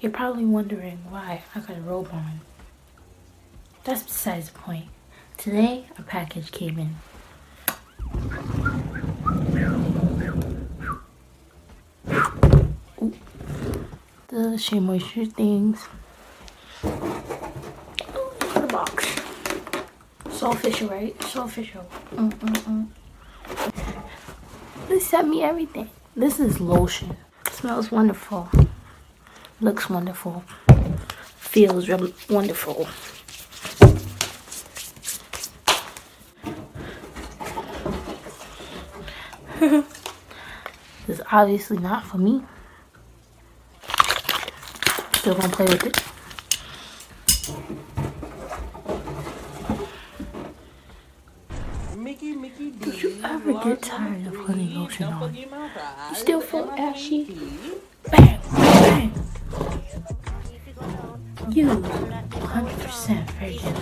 You're probably wondering why I got a robe on. That's besides the point. Today, a package came in. Ooh. The Shea Moisture things. Oh, look at the box. So official, right? So official. They sent me everything. This is lotion. Smells wonderful. Looks wonderful. Feels wonderful. This is obviously not for me. Still gonna play with it. Did you ever get tired of putting lotion on? You still feel ashy? Bang, bang. You 100% virgin.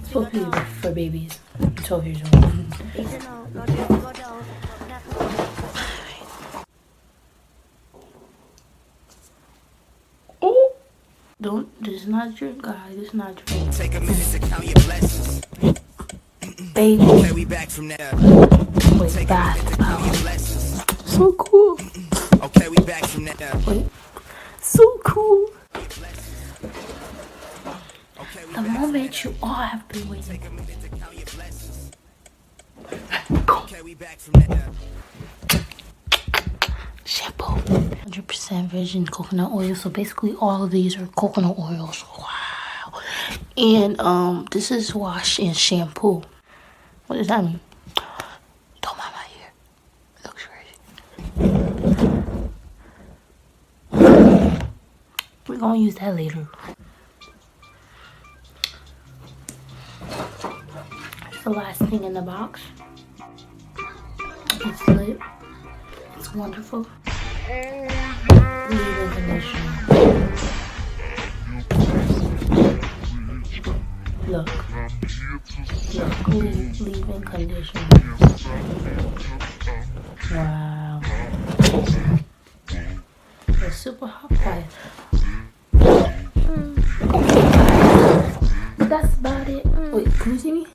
Supposed to be for babies 12 years old. Oh, this is not a drink, guys. This is not a drink. Take a minute to count your blessings. Baby. Okay, we back from there. Wait, back. So cool. Okay, we back from there. Wait. So cool. The moment you all have been waiting. Okay, we back from there. Shampoo. 100% virgin coconut oil. So basically all of these are coconut oils. Wow. And this is wash and shampoo. What does that mean? Don't mind my hair. It looks crazy. We're gonna use that later. It's the last thing in the box. It's lit. It's wonderful. Leave-in conditioner. Look. Look, leave-in conditioner. Wow. It's super hot fire. That's about it. Wait, can you see me?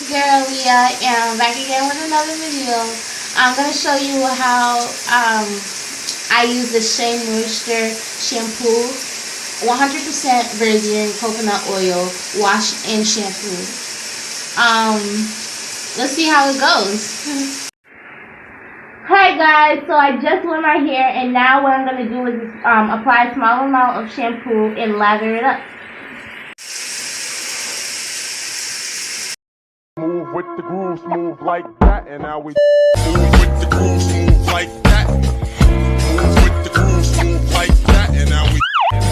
Girl, Aliya, and back again with another video. I'm gonna show you how I use the Shea Moisture shampoo, 100% virgin coconut oil, wash and shampoo. Let's see how it goes. Hi guys, so I just wet my hair, and now what I'm gonna do is apply a small amount of shampoo and lather it up. Move with the grooves, move like that, and now we move with the grooves, move like that. Move with the grooves, move like that, and now we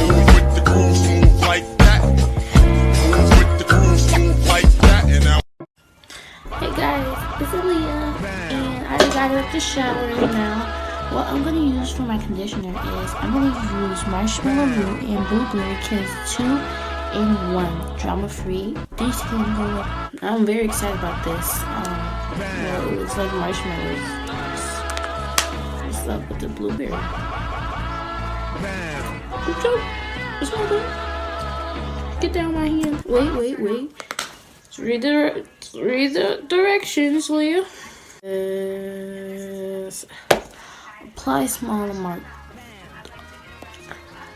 move with the grooves, move like that. Move with the grooves, move like that, and now. Hey guys, it's Aliya, and I just got out the shower right now. What I'm gonna use for my conditioner is I'm gonna use Marshmallow Root and Blueberry Kiss 2-in-1, drama free. These can go up. I'm very excited about this. Well, it looks like marshmallows. What's up with the blueberry? Good job. It's all good. Get down my hand. Wait. Let's read the directions, Aliya. Apply small amount.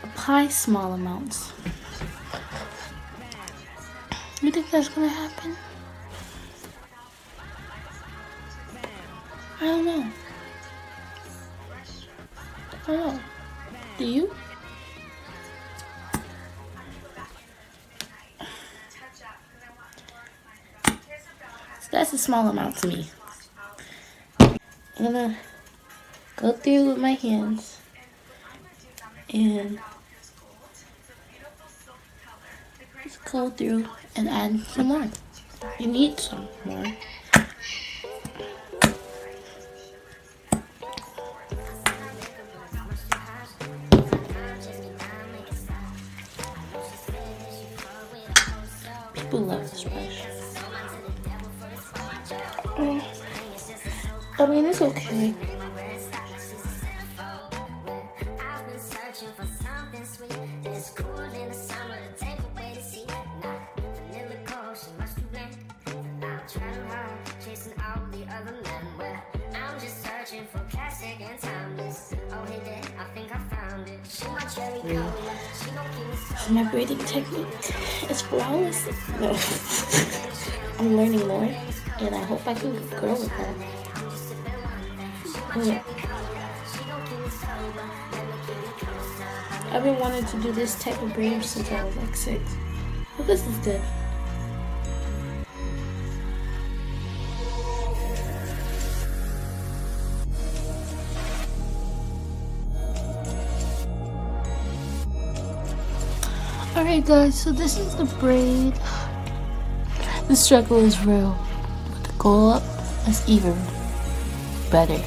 Apply small amounts. You think that's gonna happen? I don't know. Do you? So that's a small amount to me. I'm gonna go through with my hands and just go through and add some more. You need some more. People love this brush. I mean, it's okay. My braiding technique is flawless. No, I'm learning more, and I hope I can grow with that. Yeah. I've been wanting to do this type of braid since I was like 6. But this is good. Alright guys, so this is the braid. The struggle is real, but the goal up is even better.